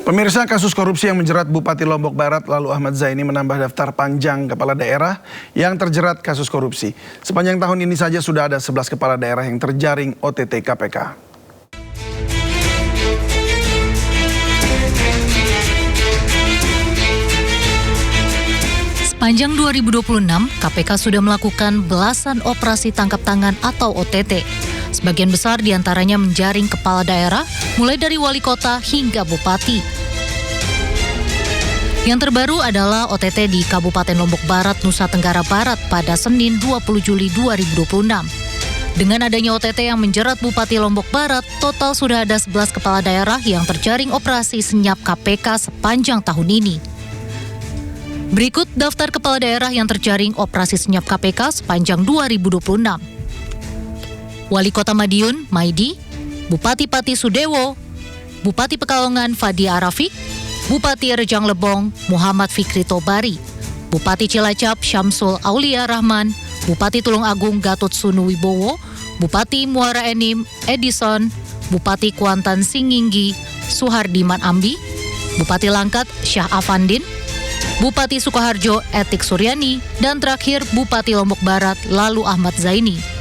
Pemirsa, kasus korupsi yang menjerat Bupati Lombok Barat lalu Ahmad Zaini menambah daftar panjang kepala daerah yang terjerat kasus korupsi. Sepanjang tahun ini saja sudah ada 11 kepala daerah yang terjaring OTT KPK. Sepanjang 2026, KPK sudah melakukan belasan operasi tangkap tangan atau OTT. Sebagian besar diantaranya menjaring kepala daerah, mulai dari wali kota hingga bupati. Yang terbaru adalah OTT di Kabupaten Lombok Barat, Nusa Tenggara Barat pada Senin 20 Juli 2026. Dengan adanya OTT yang menjerat Bupati Lombok Barat, total sudah ada 11 kepala daerah yang terjaring operasi senyap KPK sepanjang tahun ini. Berikut daftar kepala daerah yang terjaring operasi senyap KPK sepanjang 2026. Wali Kota Madiun, Maidi, Bupati Pati Sudewo, Bupati Pekalongan, Fadi Arafik, Bupati Rejang Lebong, Muhammad Fikri Tobari, Bupati Cilacap, Syamsul Aulia Rahman, Bupati Tulung Agung, Gatot Sunu Wibowo, Bupati Muara Enim, Edison, Bupati Kuantan Singinggi, Suhardiman Ambi, Bupati Langkat, Syah Afandin, Bupati Sukoharjo, Etik Suryani, dan terakhir Bupati Lombok Barat, lalu Ahmad Zaini.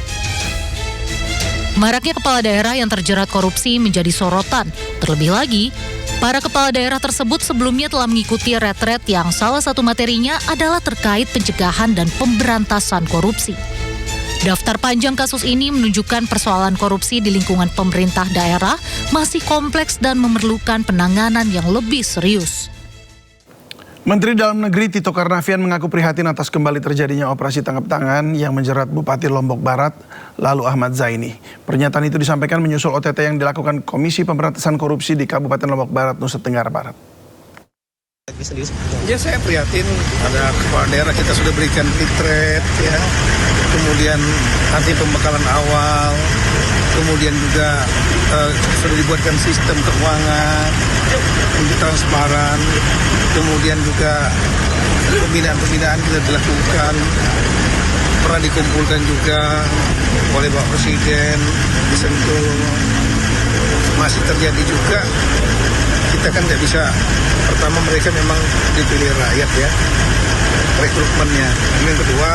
Maraknya kepala daerah yang terjerat korupsi menjadi sorotan. Terlebih lagi, para kepala daerah tersebut sebelumnya telah mengikuti retret yang salah satu materinya adalah terkait pencegahan dan pemberantasan korupsi. Daftar panjang kasus ini menunjukkan persoalan korupsi di lingkungan pemerintah daerah masih kompleks dan memerlukan penanganan yang lebih serius. Menteri Dalam Negeri Tito Karnavian mengaku prihatin atas kembali terjadinya operasi tangkap tangan yang menjerat Bupati Lombok Barat, lalu Ahmad Zaini. Pernyataan itu disampaikan menyusul OTT yang dilakukan Komisi Pemberantasan Korupsi di Kabupaten Lombok Barat, Nusa Tenggara Barat. Ya, saya prihatin ada kepala daerah kita sudah berikan retret, ya, kemudian nanti pembekalan awal, kemudian juga sudah dibuatkan sistem keuangan untuk transparan, kemudian juga pembinaan kita dilakukan, pernah dikumpulkan juga oleh Bapak Presiden di Sentul. Masih terjadi juga, kita kan tidak bisa, pertama mereka memang dipilih rakyat, ya, rekrutmennya. Yang kedua,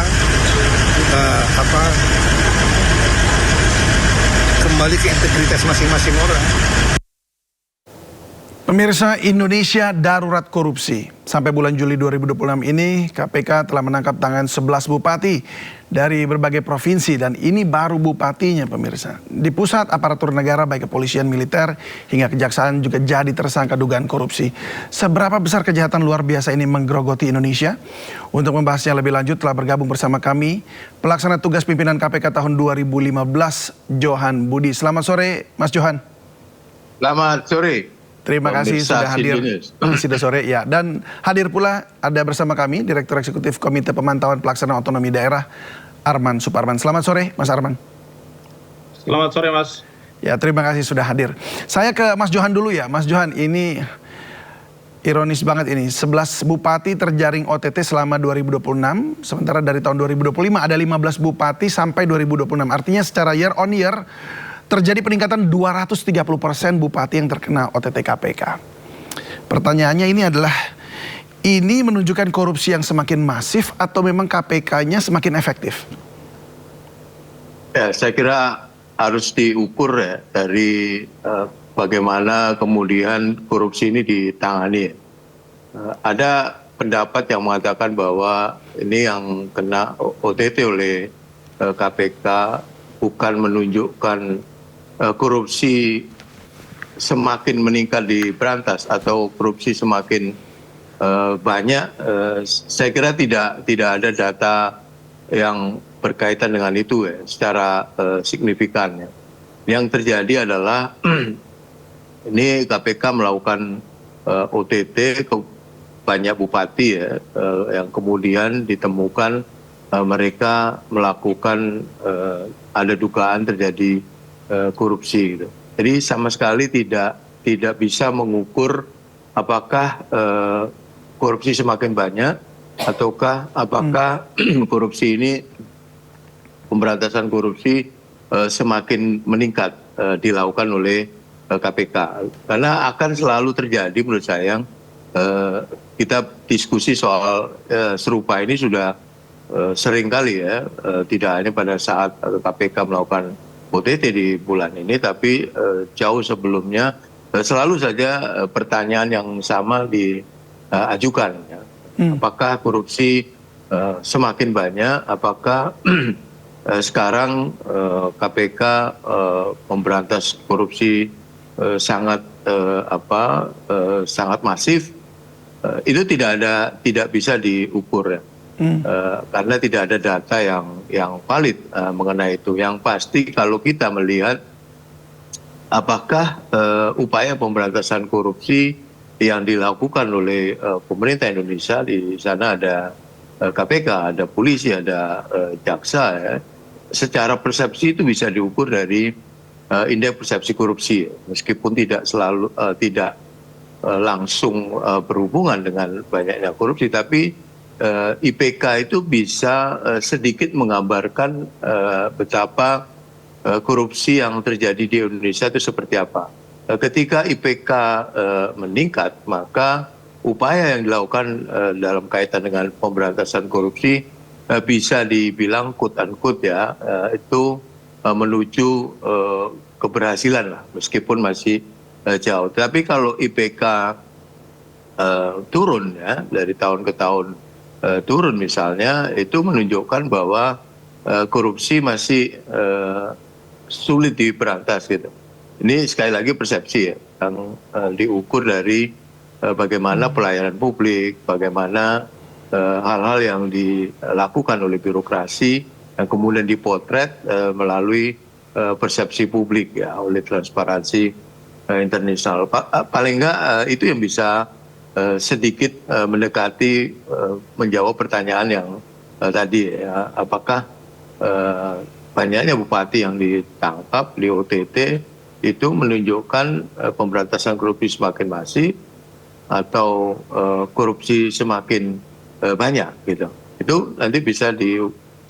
kembali ke integritas masing-masing orang. Pemirsa, Indonesia darurat korupsi. Sampai bulan Juli 2026 ini, KPK telah menangkap tangan 11 bupati dari berbagai provinsi dan ini baru bupatinya, pemirsa. Di pusat aparatur negara baik kepolisian, militer hingga kejaksaan juga jadi tersangka dugaan korupsi. Seberapa besar kejahatan luar biasa ini menggerogoti Indonesia? Untuk membahasnya lebih lanjut telah bergabung bersama kami pelaksana tugas pimpinan KPK tahun 2015, Johan Budi. Selamat sore, Mas Johan. Selamat sore. Terima kasih sudah hadir di sore ya. Dan hadir pula ada bersama kami Direktur Eksekutif Komite Pemantauan Pelaksanaan Otonomi Daerah, Arman Suparman. Selamat sore, Mas Arman. Selamat sore, Mas. Ya, terima kasih sudah hadir. Saya ke Mas Johan dulu ya. Mas Johan, ini ironis banget ini. 11 bupati terjaring OTT selama 2026, sementara dari tahun 2025 ada 15 bupati sampai 2026. Artinya secara year on year terjadi peningkatan 230% bupati yang terkena OTT KPK. Pertanyaannya ini adalah, ini menunjukkan korupsi yang semakin masif atau memang KPK-nya semakin efektif? Ya, saya kira harus diukur ya dari bagaimana kemudian korupsi ini ditangani. Ada pendapat yang mengatakan bahwa ini yang kena OTT oleh KPK bukan menunjukkan korupsi semakin meningkat di berantas atau korupsi semakin banyak. Saya kira tidak ada data yang berkaitan dengan itu ya, secara signifikan. Ya. Yang terjadi adalah ini KPK melakukan OTT ke banyak bupati ya, yang kemudian ditemukan mereka melakukan ada dugaan terjadi korupsi gitu. Jadi sama sekali tidak bisa mengukur apakah korupsi semakin banyak ataukah apakah korupsi ini, pemberantasan korupsi semakin meningkat dilakukan oleh KPK. Karena akan selalu terjadi menurut saya, kita diskusi soal serupa ini sudah sering kali ya, tidak hanya pada saat KPK melakukan OTT di bulan ini, tapi jauh sebelumnya selalu saja pertanyaan yang sama diajukan. Ya. Apakah korupsi semakin banyak? Apakah sekarang KPK memberantas korupsi sangat sangat masif? Itu tidak bisa diukur ya. Karena tidak ada data yang valid mengenai itu. Yang pasti kalau kita melihat apakah upaya pemberantasan korupsi yang dilakukan oleh pemerintah Indonesia, di sana ada KPK, ada polisi, ada jaksa ya, secara persepsi itu bisa diukur dari indeks persepsi korupsi, meskipun tidak selalu langsung berhubungan dengan banyaknya korupsi, tapi IPK itu bisa sedikit menggambarkan betapa korupsi yang terjadi di Indonesia itu seperti apa. Ketika IPK meningkat, maka upaya yang dilakukan dalam kaitan dengan pemberantasan korupsi bisa dibilang quote-unquote ya, itu menuju keberhasilan lah, meskipun masih jauh. Tapi kalau IPK turun ya, dari tahun ke tahun turun misalnya, itu menunjukkan bahwa korupsi masih sulit diberantas gitu. Ini sekali lagi persepsi ya, yang diukur dari bagaimana pelayanan publik, bagaimana hal-hal yang dilakukan oleh birokrasi, yang kemudian dipotret melalui persepsi publik ya, oleh transparansi internasional. Paling enggak itu yang bisa sedikit mendekati menjawab pertanyaan yang tadi ya, apakah banyaknya bupati yang ditangkap di OTT itu menunjukkan pemberantasan korupsi semakin masif atau korupsi semakin banyak gitu. Itu nanti bisa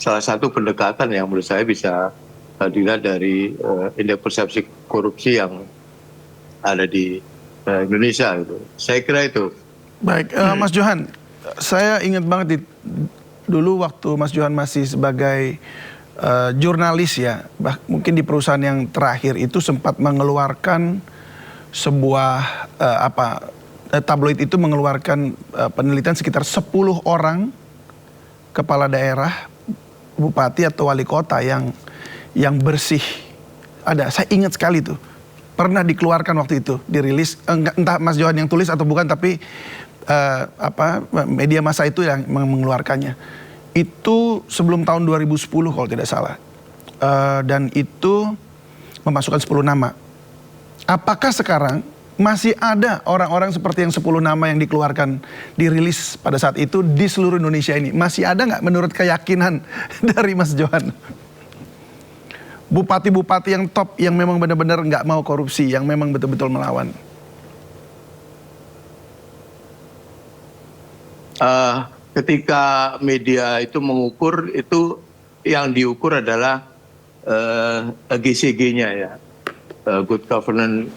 salah satu pendekatan yang menurut saya bisa dilihat dari indeks persepsi korupsi yang ada di Indonesia gitu. Saya kira itu. Baik, Mas Johan, saya ingat banget dulu waktu Mas Johan masih sebagai jurnalis ya, mungkin di perusahaan yang terakhir itu sempat mengeluarkan sebuah tabloid itu mengeluarkan penelitian sekitar 10 orang kepala daerah, bupati atau wali kota yang bersih. Ada, saya ingat sekali tuh. Pernah dikeluarkan waktu itu, dirilis, entah Mas Johan yang tulis atau bukan, tapi media massa itu yang mengeluarkannya. Itu sebelum tahun 2010 kalau tidak salah. Dan itu memasukkan 10 nama. Apakah sekarang masih ada orang-orang seperti yang 10 nama yang dikeluarkan, dirilis pada saat itu di seluruh Indonesia ini? Masih ada nggak menurut keyakinan dari Mas Johan? Bupati-bupati yang top, yang memang benar-benar nggak mau korupsi, yang memang betul-betul melawan? Ketika media itu mengukur, itu yang diukur adalah GCG-nya ya, good governance,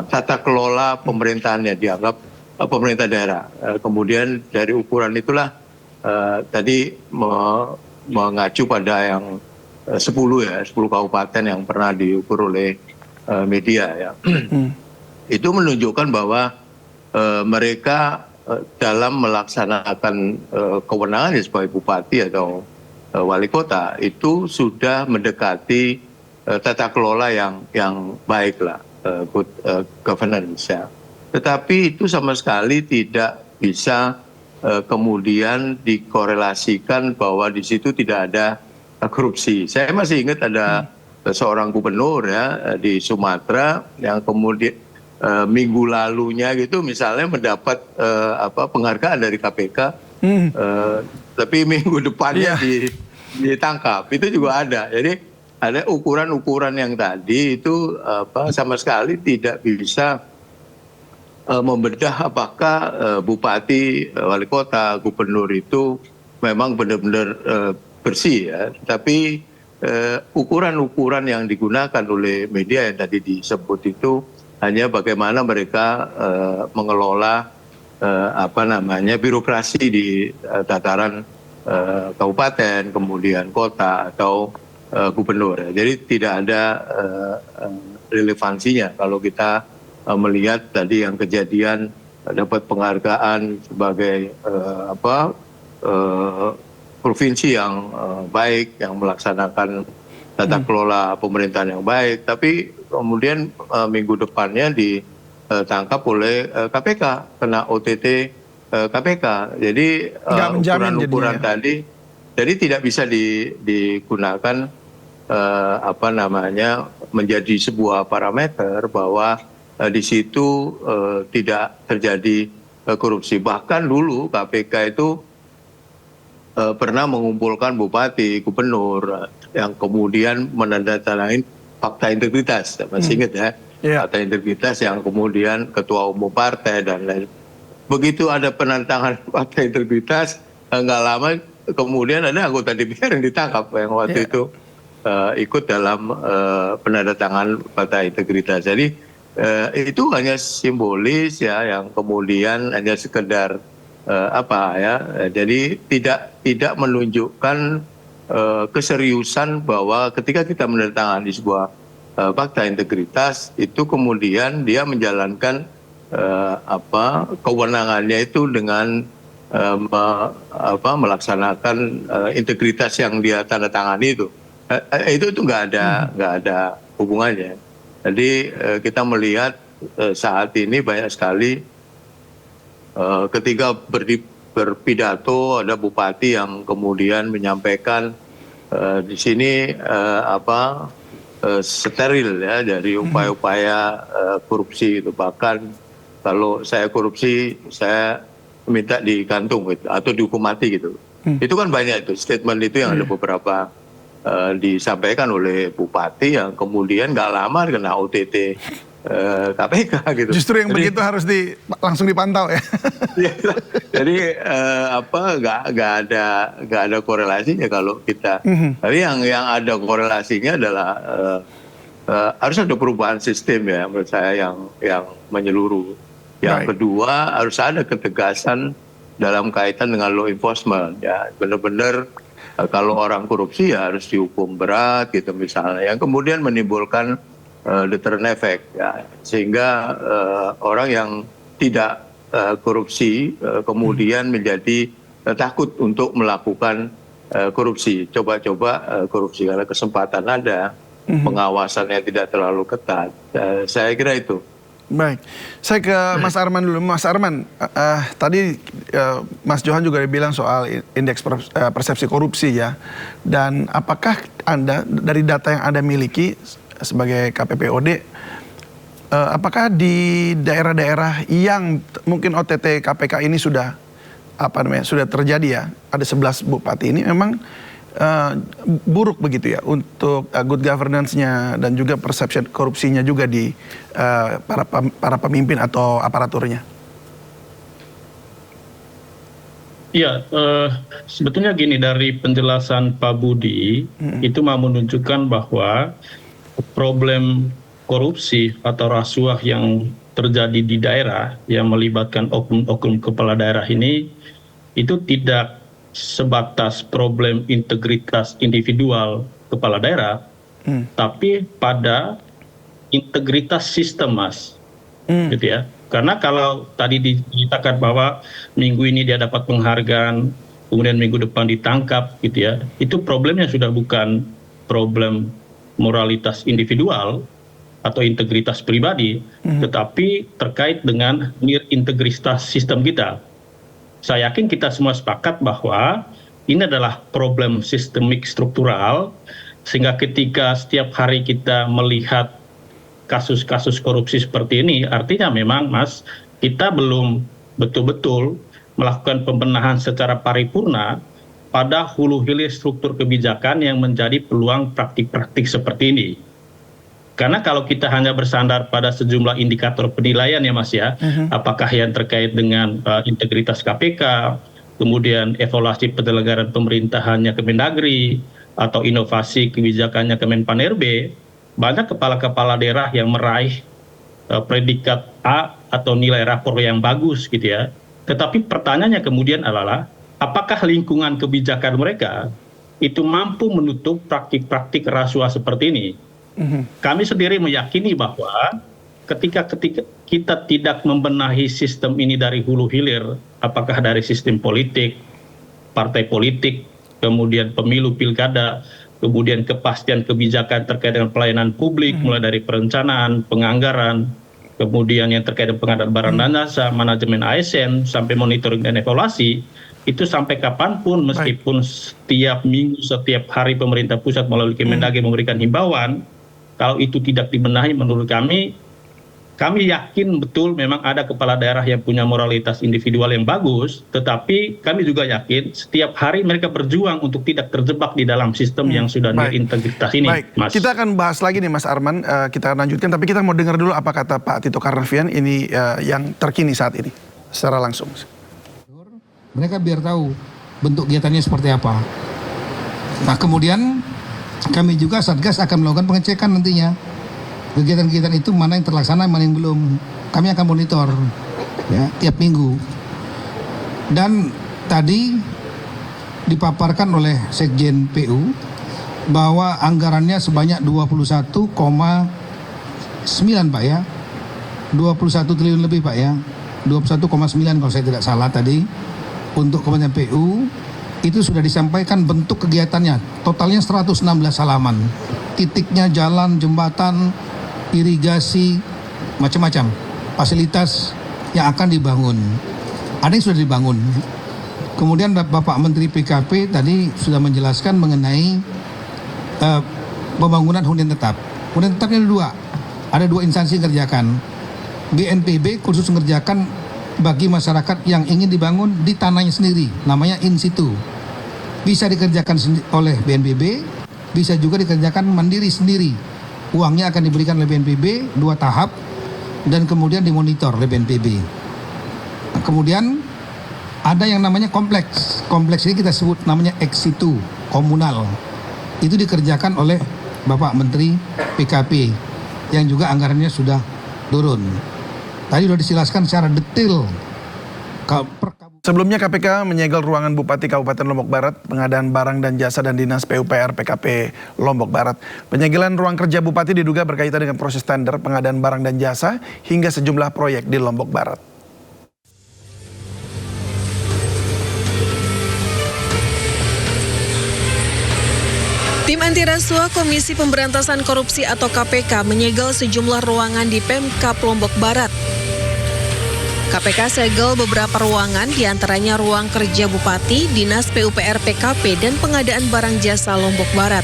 tata kelola pemerintahannya dianggap pemerintah daerah. Kemudian dari ukuran itulah tadi mengacu pada yang 10 kabupaten yang pernah diukur oleh media ya. Itu menunjukkan bahwa mereka dalam melaksanakan kewenangannya sebagai bupati atau wali kota itu sudah mendekati tata kelola yang baik lah, good governance ya. Tetapi itu sama sekali tidak bisa kemudian dikorelasikan bahwa di situ tidak ada korupsi. Saya masih ingat ada seorang gubernur ya di Sumatera yang kemudian minggu lalunya gitu misalnya mendapat penghargaan dari KPK, tapi minggu depannya ditangkap. Itu juga ada. Jadi ada ukuran-ukuran yang tadi itu sama sekali tidak bisa membedah apakah bupati, wali kota, gubernur itu memang benar-benar bersih ya. Tapi ukuran-ukuran yang digunakan oleh media yang tadi disebut itu hanya bagaimana mereka mengelola birokrasi di tataran kabupaten, kemudian kota atau gubernur. Jadi tidak ada relevansinya kalau kita melihat tadi yang kejadian dapat penghargaan sebagai provinsi yang baik, yang melaksanakan tata kelola pemerintahan yang baik, tapi kemudian minggu depannya ditangkap oleh KPK, kena OTT KPK. Jadi ukuran-ukuran tadi, jadi tidak bisa digunakan menjadi sebuah parameter bahwa di situ tidak terjadi korupsi. Bahkan dulu KPK itu pernah mengumpulkan bupati, gubernur yang kemudian menandatangani fakta integritas, masih ingat ya? Fakta integritas yang kemudian ketua umum partai dan lain. Begitu ada penantangan fakta integritas, nggak lama kemudian ada anggota DPR yang ditangkap yang waktu itu ikut dalam penandatangan fakta integritas. Jadi itu hanya simbolis ya, yang kemudian hanya sekedar jadi tidak menunjukkan keseriusan bahwa ketika kita menandatangani sebuah fakta integritas itu kemudian dia menjalankan kewenangannya itu dengan melaksanakan integritas yang dia tanda tangani itu nggak ada hubungannya. Jadi kita melihat saat ini banyak sekali ketika berpidato ada bupati yang kemudian menyampaikan di sini steril ya dari upaya-upaya korupsi itu, bahkan kalau saya korupsi saya minta digantung gitu, atau dihukum mati gitu. Itu kan banyak itu statement itu yang ada beberapa disampaikan oleh bupati yang kemudian nggak lama kena OTT KPK gitu. Justru yang begitu harus langsung dipantau ya. Jadi nggak ada korelasinya kalau kita. Tapi yang ada korelasinya adalah harus ada perubahan sistem ya menurut saya yang menyeluruh. Yang kedua harus ada ketegasan dalam kaitan dengan law enforcement ya, benar-benar kalau orang korupsi ya harus dihukum berat gitu misalnya, yang kemudian menimbulkan deterrent effect ya, sehingga orang yang tidak korupsi kemudian menjadi takut untuk melakukan korupsi, coba-coba korupsi karena kesempatan ada, pengawasannya tidak terlalu ketat. Saya kira itu. Baik, saya ke Mas Arman dulu. Mas Arman, tadi Mas Johan juga bilang soal indeks persepsi korupsi ya. Dan apakah Anda dari data yang Anda miliki sebagai KPPOD, apakah di daerah-daerah yang mungkin OTT KPK ini sudah sudah terjadi ya, ada 11 bupati ini memang buruk begitu ya untuk good governance-nya dan juga persepsi korupsinya juga di para pemimpin atau aparaturnya? Iya, sebetulnya gini, dari penjelasan Pak Budi itu mau menunjukkan bahwa problem korupsi atau rasuah yang terjadi di daerah yang melibatkan oknum-oknum kepala daerah ini itu tidak sebatas problem integritas individual kepala daerah, tapi pada integritas sistem, Mas, gitu ya. Karena kalau tadi diceritakan bahwa minggu ini dia dapat penghargaan, kemudian minggu depan ditangkap, gitu ya, itu problemnya sudah bukan problem moralitas individual atau integritas pribadi, tetapi terkait dengan integritas sistem kita. Saya yakin kita semua sepakat bahwa ini adalah problem sistemik struktural, sehingga ketika setiap hari kita melihat kasus-kasus korupsi seperti ini, artinya memang, Mas, kita belum betul-betul melakukan pembenahan secara paripurna pada hulu hilir struktur kebijakan yang menjadi peluang praktik-praktik seperti ini. Karena kalau kita hanya bersandar pada sejumlah indikator penilaian ya, Mas ya, apakah yang terkait dengan integritas KPK, kemudian evaluasi penyelenggaraan pemerintahannya Kemendagri, atau inovasi kebijakannya Kemenpan RB, banyak kepala-kepala daerah yang meraih predikat A atau nilai rapor yang bagus gitu ya. Tetapi pertanyaannya kemudian adalah, apakah lingkungan kebijakan mereka itu mampu menutup praktik-praktik rasuah seperti ini? Kami sendiri meyakini bahwa ketika kita tidak membenahi sistem ini dari hulu hilir, apakah dari sistem politik, partai politik, kemudian pemilu pilkada, kemudian kepastian kebijakan terkait dengan pelayanan publik, mulai dari perencanaan, penganggaran, kemudian yang terkait dengan pengadaan barang dan jasa, manajemen ASN, sampai monitoring dan evaluasi, itu sampai kapanpun, meskipun setiap minggu, setiap hari pemerintah pusat melalui Kemendagri memberikan himbauan, kalau itu tidak dibenahi, menurut kami yakin betul memang ada kepala daerah yang punya moralitas individual yang bagus, tetapi kami juga yakin setiap hari mereka berjuang untuk tidak terjebak di dalam sistem yang sudah integritas ini. Baik, Mas. kita akan bahas lagi nih Mas Arman, kita lanjutkan, tapi kita mau dengar dulu apa kata Pak Tito Karnavian ini yang terkini saat ini, secara langsung. Mereka biar tahu bentuk kegiatannya seperti apa. Nah kemudian kami juga Satgas akan melakukan pengecekan nantinya. Kegiatan-kegiatan itu mana yang terlaksana, mana yang belum. Kami akan monitor ya tiap minggu. Dan tadi dipaparkan oleh Sekjen PU bahwa anggarannya sebanyak 21,9 Pak ya. 21 triliun lebih Pak ya. 21,9 kalau saya tidak salah tadi untuk Kementerian PU. Itu sudah disampaikan bentuk kegiatannya. Totalnya 116 halaman. Titiknya jalan, jembatan, irigasi, macam-macam fasilitas yang akan dibangun. Ada yang sudah dibangun. Kemudian Bapak Menteri PKP tadi sudah menjelaskan mengenai pembangunan hunian tetap. Hunian tetapnya ada dua instansi yang kerjakan. BNPB khusus mengerjakan bagi masyarakat yang ingin dibangun di tanahnya sendiri, namanya in situ. Bisa dikerjakan oleh BNPB, bisa juga dikerjakan mandiri sendiri. Uangnya akan diberikan oleh BNPB 2 tahap dan kemudian dimonitor oleh BNPB. Nah, kemudian ada yang namanya kompleks. Kompleks ini kita sebut namanya ex situ, komunal. Itu dikerjakan oleh Bapak Menteri PKP yang juga anggarannya sudah turun. Tadi sudah dijelaskan secara detail. Sebelumnya KPK menyegel ruangan Bupati Kabupaten Lombok Barat, pengadaan barang dan jasa dan Dinas PUPR PKP Lombok Barat. Penyegelan ruang kerja Bupati diduga berkaitan dengan proses tender pengadaan barang dan jasa hingga sejumlah proyek di Lombok Barat. Tim anti rasuah Komisi Pemberantasan Korupsi atau KPK menyegel sejumlah ruangan di Pemkab Lombok Barat. KPK segel beberapa ruangan, diantaranya ruang kerja Bupati, Dinas PUPR PKP, dan pengadaan barang jasa Lombok Barat.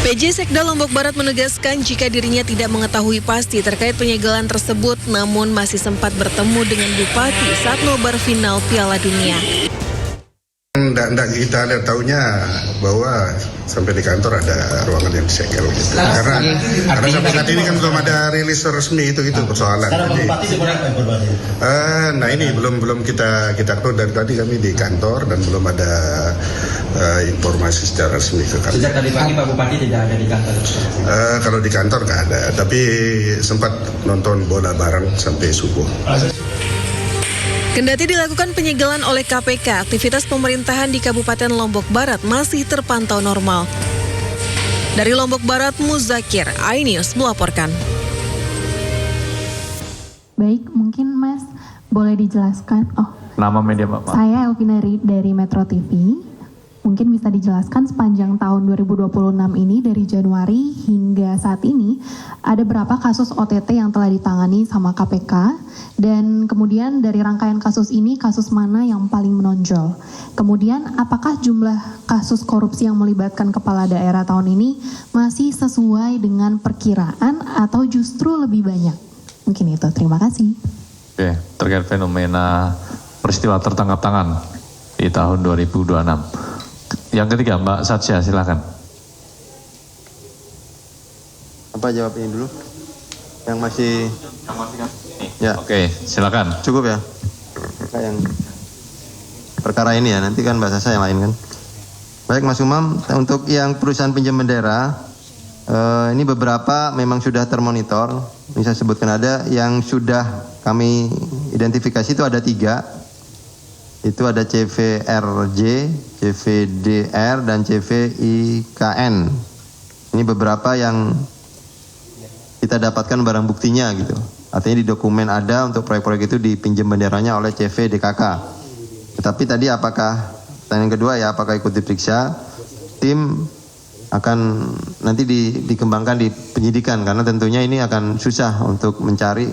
PJ Sekda Lombok Barat menegaskan jika dirinya tidak mengetahui pasti terkait penyegelan tersebut, namun masih sempat bertemu dengan Bupati saat nobar final Piala Dunia. Nggak kita lihat tahunya bahwa sampai di kantor ada ruangan yang disegel gitu. Karena sampai saat ini kan belum ada rilis resmi itu persoalan. Nah ini belum kita tahu, dari tadi kami di kantor dan belum ada informasi secara resmi ke kantor. Sejak tadi pagi Pak Bupati tidak ada di kantor? Kalau di kantor nggak ada, tapi sempat nonton bola bareng sampai subuh. Kendati dilakukan penyegelan oleh KPK, aktivitas pemerintahan di Kabupaten Lombok Barat masih terpantau normal. Dari Lombok Barat, Muzakir, iNews melaporkan. Baik, mungkin Mas boleh dijelaskan. Nama media Bapak? Saya Elvina dari Metro TV. Mungkin bisa dijelaskan sepanjang tahun 2026 ini dari Januari hingga saat ini ada berapa kasus OTT yang telah ditangani sama KPK, dan kemudian dari rangkaian kasus ini kasus mana yang paling menonjol. Kemudian apakah jumlah kasus korupsi yang melibatkan kepala daerah tahun ini masih sesuai dengan perkiraan atau justru lebih banyak? Mungkin itu, terima kasih. Oke, terkait fenomena peristiwa tertangkap tangan di tahun 2026. Yang ketiga, Mbak Satsia, silakan. Apa jawabnya dulu? Yang masih kan? Ya. Oke, silakan. Cukup ya? Yang perkara ini ya, nanti kan Mbak Sasa yang lain kan? Baik Mas Umam, untuk yang perusahaan pinjam bendera, ini beberapa memang sudah termonitor. Ini saya sebutkan ada yang sudah kami identifikasi itu ada 3. Itu ada CVRJ, CVDR, dan CVIKN. Ini beberapa yang kita dapatkan barang buktinya gitu. Artinya di dokumen ada untuk proyek-proyek itu dipinjam benderanya oleh CVDKK. Tetapi tadi apakah, pertanyaan kedua ya, apakah ikut diperiksa? Tim akan nanti dikembangkan di penyidikan karena tentunya ini akan susah untuk mencari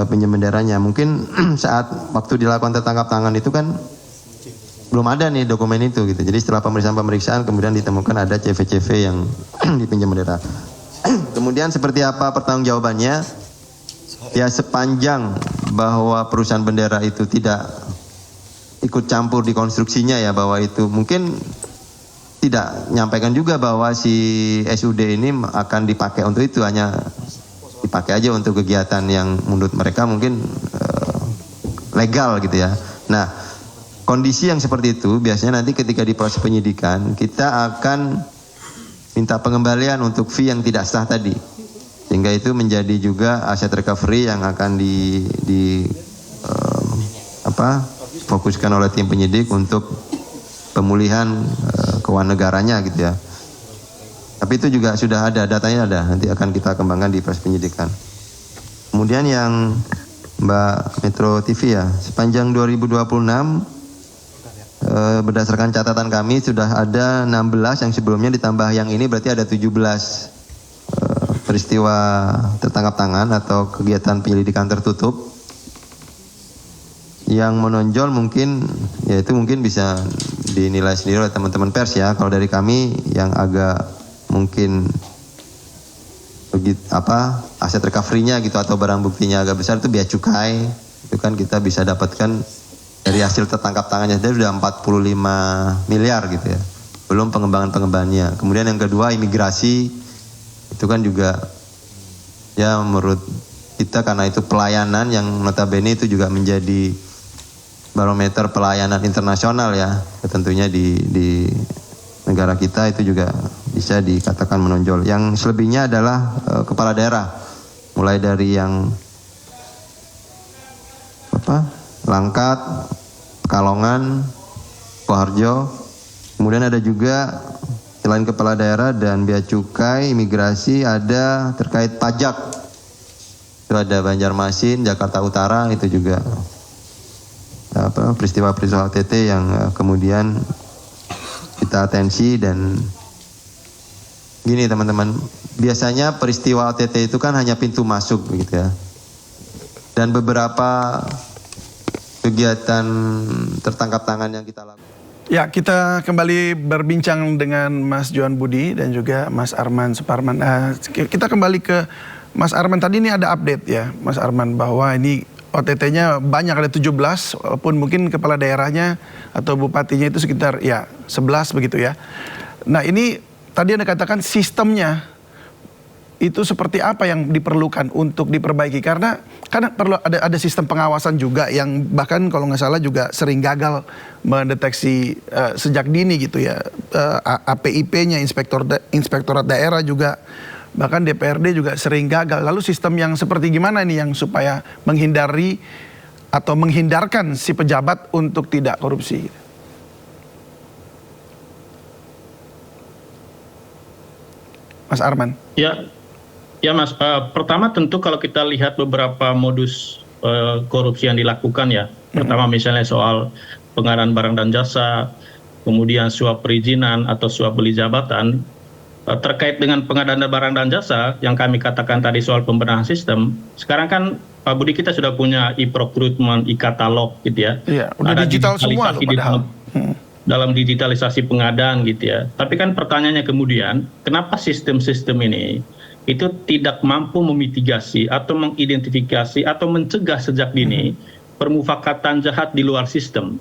pinjam benderanya. Mungkin saat waktu dilakukan tertangkap tangan itu kan belum ada nih dokumen itu gitu. Jadi setelah pemeriksaan kemudian ditemukan ada CV-CV yang dipinjam bendera. Kemudian seperti apa pertanggungjawabannya? Ya sepanjang bahwa perusahaan bendera itu tidak ikut campur di konstruksinya ya, bahwa itu mungkin tidak menyampaikan juga bahwa si SUD ini akan dipakai untuk itu, hanya dipakai aja untuk kegiatan yang menurut mereka mungkin legal gitu ya. Nah, kondisi yang seperti itu biasanya nanti ketika di proses penyidikan kita akan minta pengembalian untuk fee yang tidak sah tadi. Sehingga itu menjadi juga aset recovery yang akan fokuskan oleh tim penyidik untuk pemulihan keuangan negaranya gitu ya. Tapi itu juga sudah ada, datanya ada, nanti akan kita kembangkan di proses penyidikan. Kemudian yang Mbak Metro TV ya, sepanjang 2026 berdasarkan catatan kami sudah ada 16 yang sebelumnya ditambah yang ini berarti ada 17 peristiwa tertangkap tangan atau kegiatan penyelidikan tertutup. Yang menonjol mungkin yaitu mungkin bisa dinilai sendiri oleh teman-teman pers ya. Kalau dari kami yang agak mungkin aset recovery-nya gitu atau barang buktinya agak besar itu bea cukai. Itu kan kita bisa dapatkan dari hasil tertangkap tangannya sudah 45 miliar gitu ya. Belum pengembangannya. Kemudian yang kedua imigrasi. Itu kan juga ya menurut kita karena itu pelayanan yang notabene itu juga menjadi barometer pelayanan internasional ya. Tentunya di negara kita itu juga bisa dikatakan menonjol. Yang selebihnya adalah kepala daerah. Mulai dari yang Langkat, Pekalongan, Koharjo. Kemudian ada juga selain kepala daerah dan bea cukai, imigrasi, ada terkait pajak. Itu ada Banjarmasin, Jakarta Utara, itu juga peristiwa-peristiwa OTT yang kemudian kita atensi. Dan gini teman-teman, biasanya peristiwa OTT itu kan hanya pintu masuk gitu ya. Dan beberapa kegiatan tertangkap tangan yang kita lakukan. Ya, kita kembali berbincang dengan Mas Johan Budi dan juga Mas Arman Suparman. Kita kembali ke Mas Arman. Tadi ini ada update ya, Mas Arman, bahwa ini OTT-nya banyak, ada 17, walaupun mungkin kepala daerahnya atau bupatinya itu sekitar ya 11 begitu ya. Nah ini tadi Anda katakan sistemnya itu seperti apa yang diperlukan untuk diperbaiki, karena perlu ada sistem pengawasan juga yang bahkan kalau nggak salah juga sering gagal mendeteksi sejak dini gitu ya. APIP-nya inspektorat daerah juga, bahkan DPRD juga sering gagal. Lalu sistem yang seperti gimana ini yang supaya menghindari atau menghindarkan si pejabat untuk tidak korupsi? Mas Arman. Ya Mas, pertama tentu kalau kita lihat beberapa modus korupsi yang dilakukan ya. Pertama misalnya soal pengadaan barang dan jasa, kemudian suap perizinan atau suap beli jabatan. Terkait dengan pengadaan barang dan jasa yang kami katakan tadi soal pembenahan sistem, sekarang kan Pak Budi kita sudah punya e-procurement, e-katalog gitu ya. Iya, udah ada digital semua loh padahal. Dalam digitalisasi pengadaan gitu ya. Tapi kan pertanyaannya kemudian, kenapa sistem-sistem ini itu tidak mampu memitigasi atau mengidentifikasi atau mencegah sejak dini permufakatan jahat di luar sistem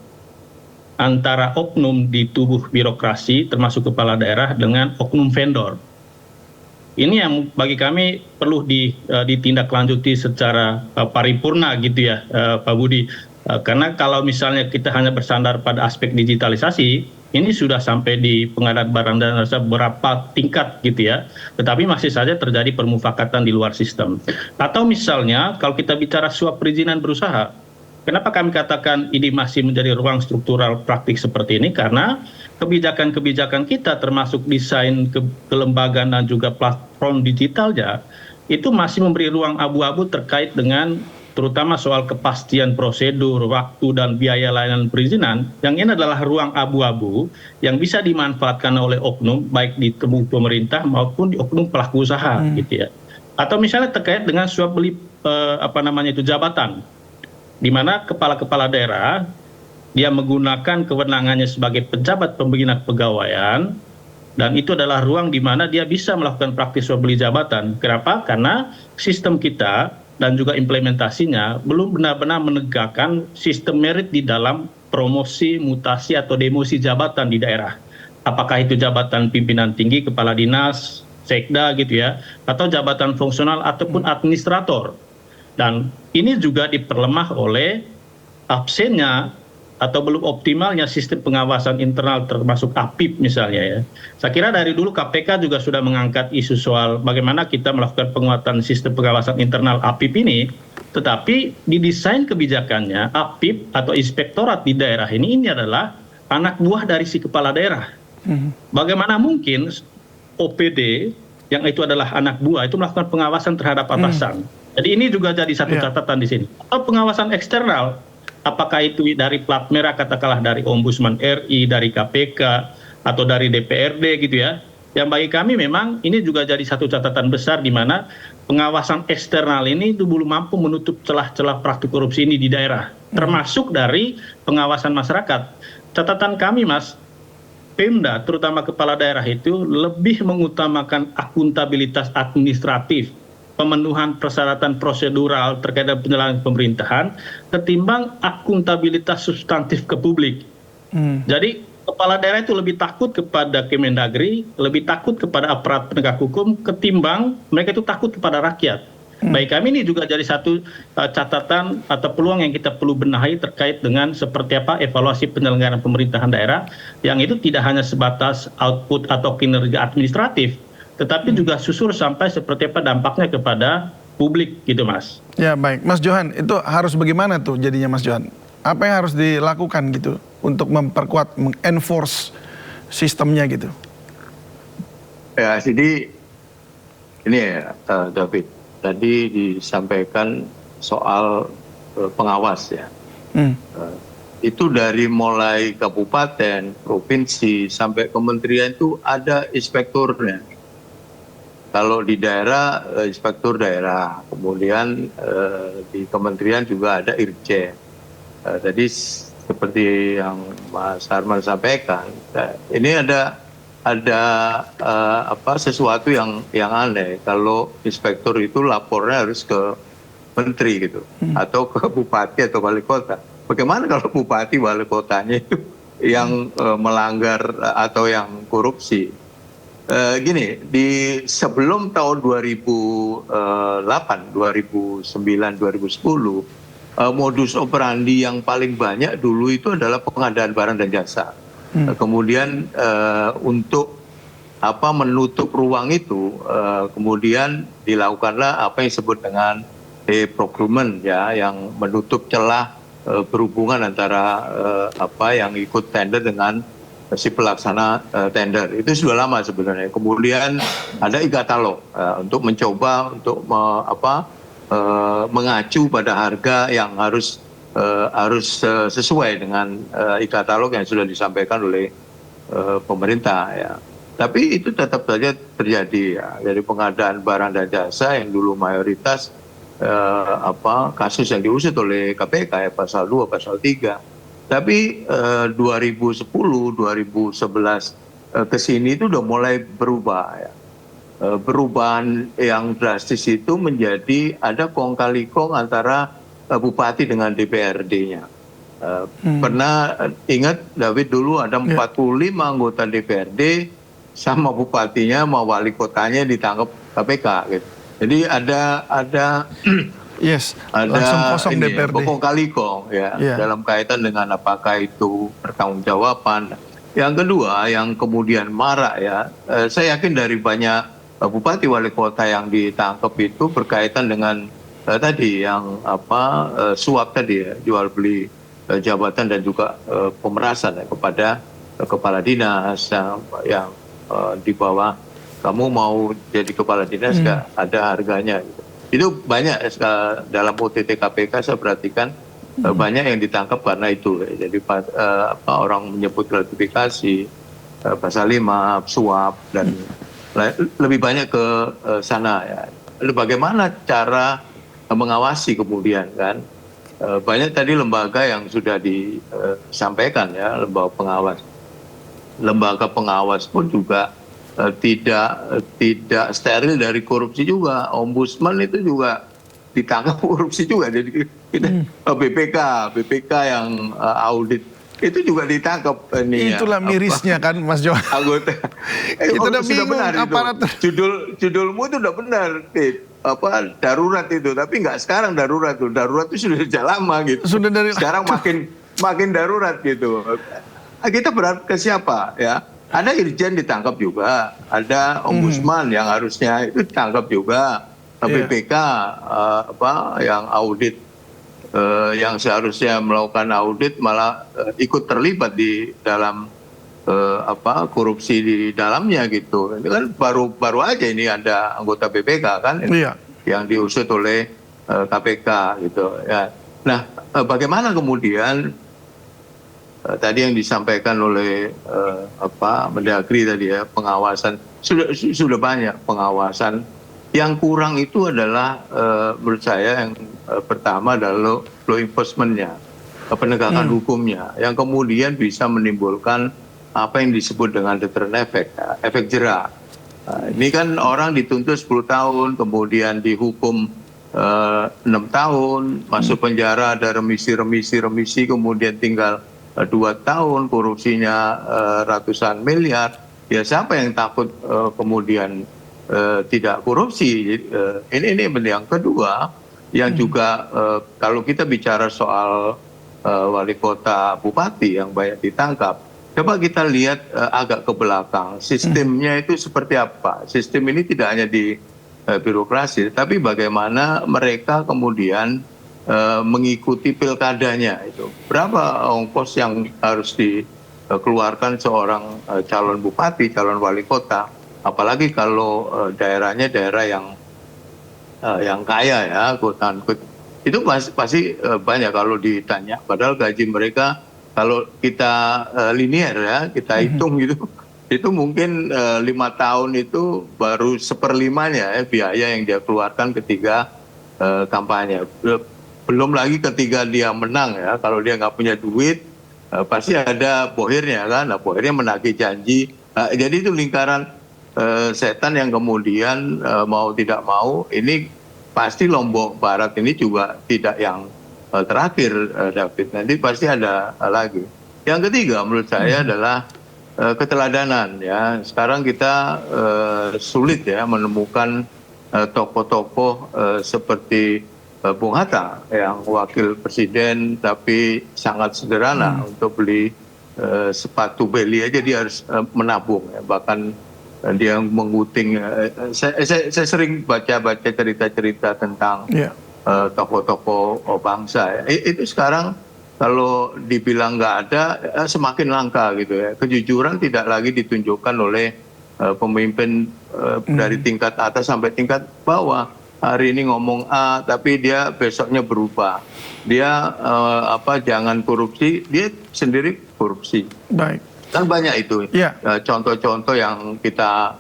antara oknum di tubuh birokrasi termasuk kepala daerah dengan oknum vendor. Ini yang bagi kami perlu ditindaklanjuti secara paripurna gitu ya Pak Budi. Karena kalau misalnya kita hanya bersandar pada aspek digitalisasi, ini sudah sampai di pengadilan barang dan jasa berapa tingkat gitu ya, tetapi masih saja terjadi permufakatan di luar sistem. Atau misalnya kalau kita bicara suap perizinan berusaha, kenapa kami katakan ini masih menjadi ruang struktural praktik seperti ini? Karena kebijakan-kebijakan kita termasuk desain kelembagaan dan juga platform digitalnya itu masih memberi ruang abu-abu terkait dengan terutama soal kepastian prosedur, waktu, dan biaya layanan perizinan, yang ini adalah ruang abu-abu yang bisa dimanfaatkan oleh oknum, baik di tubuh pemerintah maupun di oknum pelaku usaha, gitu ya. Atau misalnya terkait dengan suap beli jabatan, di mana kepala-kepala daerah dia menggunakan kewenangannya sebagai pejabat pembina kepegawaian, dan itu adalah ruang di mana dia bisa melakukan praktik suap beli jabatan. Kenapa? Karena sistem kita dan juga implementasinya belum benar-benar menegakkan sistem merit di dalam promosi, mutasi, atau demosi jabatan di daerah. Apakah itu jabatan pimpinan tinggi, kepala dinas, sekda gitu ya, atau jabatan fungsional ataupun administrator. Dan ini juga diperlemah oleh absennya atau belum optimalnya sistem pengawasan internal termasuk APIP misalnya ya. Saya kira dari dulu KPK juga sudah mengangkat isu soal bagaimana kita melakukan penguatan sistem pengawasan internal APIP ini, tetapi di desain kebijakannya APIP atau inspektorat di daerah ini adalah anak buah dari si kepala daerah. Bagaimana mungkin OPD yang itu adalah anak buah itu melakukan pengawasan terhadap atasan? Jadi ini juga jadi satu catatan di sini. Atau pengawasan eksternal, apakah itu dari plat merah katakanlah dari Ombudsman RI, dari KPK, atau dari DPRD gitu ya. Yang bagi kami memang ini juga jadi satu catatan besar di mana pengawasan eksternal ini itu belum mampu menutup celah-celah praktik korupsi ini di daerah. Termasuk dari pengawasan masyarakat. Catatan kami Mas, Pemda terutama kepala daerah itu lebih mengutamakan akuntabilitas administratif, pemenuhan persyaratan prosedural terkait dengan penyelenggaraan pemerintahan ketimbang akuntabilitas substantif ke publik. Jadi kepala daerah itu lebih takut kepada Kemendagri, lebih takut kepada aparat penegak hukum ketimbang mereka itu takut kepada rakyat. Baik kami ini juga jadi satu catatan atau peluang yang kita perlu benahi terkait dengan seperti apa evaluasi penyelenggaraan pemerintahan daerah yang itu tidak hanya sebatas output atau kinerja administratif, tetapi juga susur sampai seperti apa dampaknya kepada publik gitu Mas. Ya baik, Mas Johan, itu harus bagaimana tuh jadinya Mas Johan? Apa yang harus dilakukan gitu untuk memperkuat, mengenforce sistemnya gitu? Ya, jadi ini ya David, tadi disampaikan soal pengawas ya. Itu dari mulai kabupaten, provinsi, sampai kementerian itu ada inspekturnya. Kalau di daerah, inspektur daerah, kemudian di kementerian juga ada irjen. Tadi seperti yang Mas Harman sampaikan, ini ada sesuatu yang aneh. Kalau inspektur itu lapornya harus ke menteri gitu, atau ke bupati atau wali kota. Bagaimana kalau bupati wali kotanya itu yang melanggar atau yang korupsi? Gini, di sebelum tahun 2008, 2009, 2010, modus operandi yang paling banyak dulu itu adalah pengadaan barang dan jasa. Kemudian untuk menutup ruang itu, kemudian dilakukanlah apa yang disebut dengan procurement ya, yang menutup celah berhubungan antara yang ikut tender dengan si pelaksana tender. Itu sudah lama sebenarnya. Kemudian ada e-katalog untuk mencoba untuk mengacu pada harga yang harus sesuai dengan e-katalog yang sudah disampaikan oleh pemerintah ya. Tapi itu tetap saja terjadi ya. Dari pengadaan barang dan jasa yang dulu mayoritas kasus yang diusut oleh KPK ya, pasal 2, pasal 3. Tapi 2010, 2011 ke sini itu udah mulai berubah ya. Perubahan yang drastis itu menjadi ada kong kali kong antara bupati dengan DPRD-nya. Pernah ingat David dulu ada 45 anggota DPRD sama bupatinya sama wali kotanya ditangkap KPK gitu. Jadi ada langsung kosong DPRD. Kong kali kong ya dalam kaitan dengan apakah itu pertanggungjawaban. Yang kedua, yang kemudian marak ya, saya yakin dari banyak bupati wali kota yang ditangkap itu berkaitan dengan tadi yang suap tadi ya, jual beli jabatan dan juga pemerasan ya, kepada kepala dinas yang di bawah, kamu mau jadi kepala dinas nggak, ada harganya gitu. Itu banyak dalam OTT KPK saya perhatikan. Banyak yang ditangkap karena itu. Jadi orang menyebut gratifikasi, pasal 5, suap, dan lebih banyak ke sana ya. Lalu bagaimana cara mengawasi kemudian kan? Banyak tadi lembaga yang sudah disampaikan ya, lembaga pengawas. Lembaga pengawas pun juga tidak steril dari korupsi juga. Ombudsman itu juga ditangkap korupsi juga. Jadi BPK yang audit itu juga ditangkap. Itulah mirisnya kan Mas Johan. Anggota. Kita udah bingung benar aparatur. Judulmu itu udah benar, darurat itu. Tapi nggak sekarang darurat tuh. Darurat itu sudah sejak lama gitu. Sekarang makin darurat gitu. Kita berharap ke siapa ya? Ada irjen ditangkap juga, ada ombudsman yang harusnya itu ditangkap juga. BPK yang audit, yang seharusnya melakukan audit malah ikut terlibat di dalam korupsi di dalamnya gitu. Ini kan baru aja ini ada anggota BPK kan yang diusut oleh KPK gitu ya. Nah, bagaimana kemudian tadi yang disampaikan oleh Mendagri tadi ya, pengawasan sudah banyak pengawasan. Yang kurang itu adalah menurut saya yang pertama adalah law enforcement-nya, penegakan hukumnya, yang kemudian bisa menimbulkan apa yang disebut dengan deterrent effect, efek jera. Ini kan orang dituntut 10 tahun, kemudian dihukum 6 tahun, masuk penjara, ada remisi, kemudian tinggal 2 tahun, korupsinya ratusan miliar. Ya siapa yang takut kemudian tidak korupsi? Ini yang kedua, yang juga kalau kita bicara soal wali kota, bupati yang banyak ditangkap, coba kita lihat agak ke belakang, sistemnya itu seperti apa. Sistem ini tidak hanya di birokrasi, tapi bagaimana mereka kemudian mengikuti pilkadanya itu. Berapa ongkos yang harus dikeluarkan seorang calon bupati, calon wali kota, apalagi kalau daerahnya daerah yang kaya ya, quote-unquote. Itu pasti banyak kalau ditanya, padahal gaji mereka kalau kita linear ya, kita hitung gitu, itu mungkin 5 tahun itu baru 1/5-nya ya, biaya yang dia keluarkan ketika kampanye. Belum lagi ketika dia menang ya, kalau dia nggak punya duit, pasti ada bohirnya kan, bohirnya menagih janji. Jadi itu lingkaran setan yang kemudian mau tidak mau, ini pasti Lombok Barat ini juga tidak yang terakhir, David. Nanti pasti ada lagi. Yang ketiga menurut saya adalah keteladanan ya. Sekarang kita sulit ya menemukan tokoh-tokoh seperti Bung Hatta yang wakil presiden tapi sangat sederhana, untuk beli sepatu beli aja dia harus menabung ya. Bahkan dia menguting. Saya sering baca cerita-cerita tentang tokoh-tokoh bangsa. Itu sekarang kalau dibilang nggak ada, semakin langka gitu ya. Kejujuran tidak lagi ditunjukkan oleh pemimpin dari tingkat atas sampai tingkat bawah. Hari ini ngomong A, tapi dia besoknya berubah. Dia jangan korupsi, dia sendiri korupsi. Baik. Kan banyak itu contoh-contoh yang kita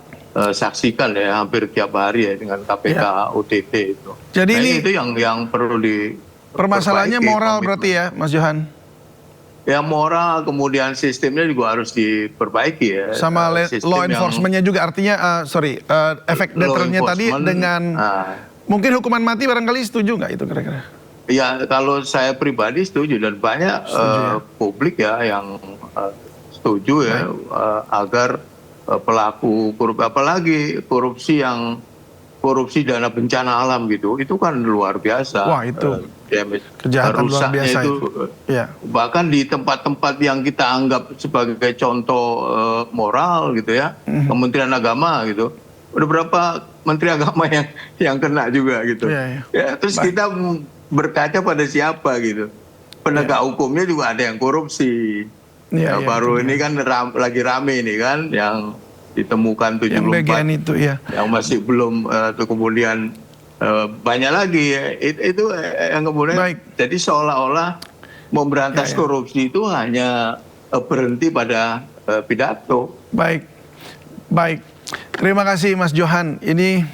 saksikan ya hampir tiap hari ya dengan KPK OTT itu. Jadi ini itu yang perlu di permasalahannya moral berarti ya, Mas Johan? Ya moral, kemudian sistemnya juga harus diperbaiki ya. Sama law enforcement-nya juga, artinya efek deterrennya tadi dengan mungkin hukuman mati barangkali setuju nggak itu kira-kira? Ya kalau saya pribadi setuju, dan banyak publik ya yang setuju ya agar pelaku korupsi, apalagi korupsi dana bencana alam gitu, itu kan luar biasa. Wah itu. damage, Kejahatan luar rusaknya biasa itu. Ya. Bahkan di tempat-tempat yang kita anggap sebagai contoh moral gitu ya, Kementerian Agama gitu, udah berapa menteri agama yang kena juga gitu. Ya, terus kita berkaca pada siapa gitu. Penegak hukumnya juga ada yang korupsi. Baru ini kan lagi rame ini kan yang ditemukan 74 yang bagian itu ya, yang masih belum kemudian banyak lagi ya. Itu yang kemudian jadi seolah-olah memberantas korupsi itu hanya berhenti pada pidato. Baik. Terima kasih Mas Johan. Ini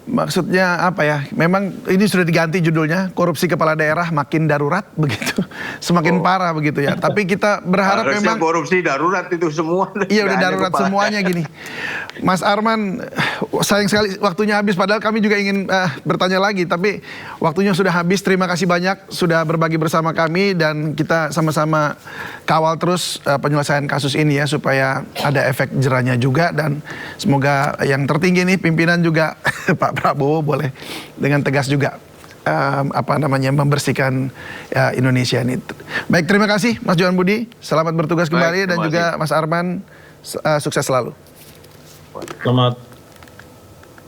maksudnya apa ya? Memang ini sudah diganti judulnya, korupsi kepala daerah makin darurat begitu, semakin parah begitu ya. Tapi kita berharap harusnya memang korupsi darurat itu semua. Iya udah darurat semuanya gini. Mas Arman, sayang sekali waktunya habis. Padahal kami juga ingin bertanya lagi, tapi waktunya sudah habis. Terima kasih banyak sudah berbagi bersama kami dan kita sama-sama kawal terus penyelesaian kasus ini ya supaya ada efek jerahnya juga dan semoga yang tertinggi nih pimpinan juga Pak Prabowo boleh dengan tegas juga membersihkan Indonesia ini. Baik, terima kasih Mas Johan Budi. Selamat bertugas kembali dan juga Mas Arman sukses selalu. Selamat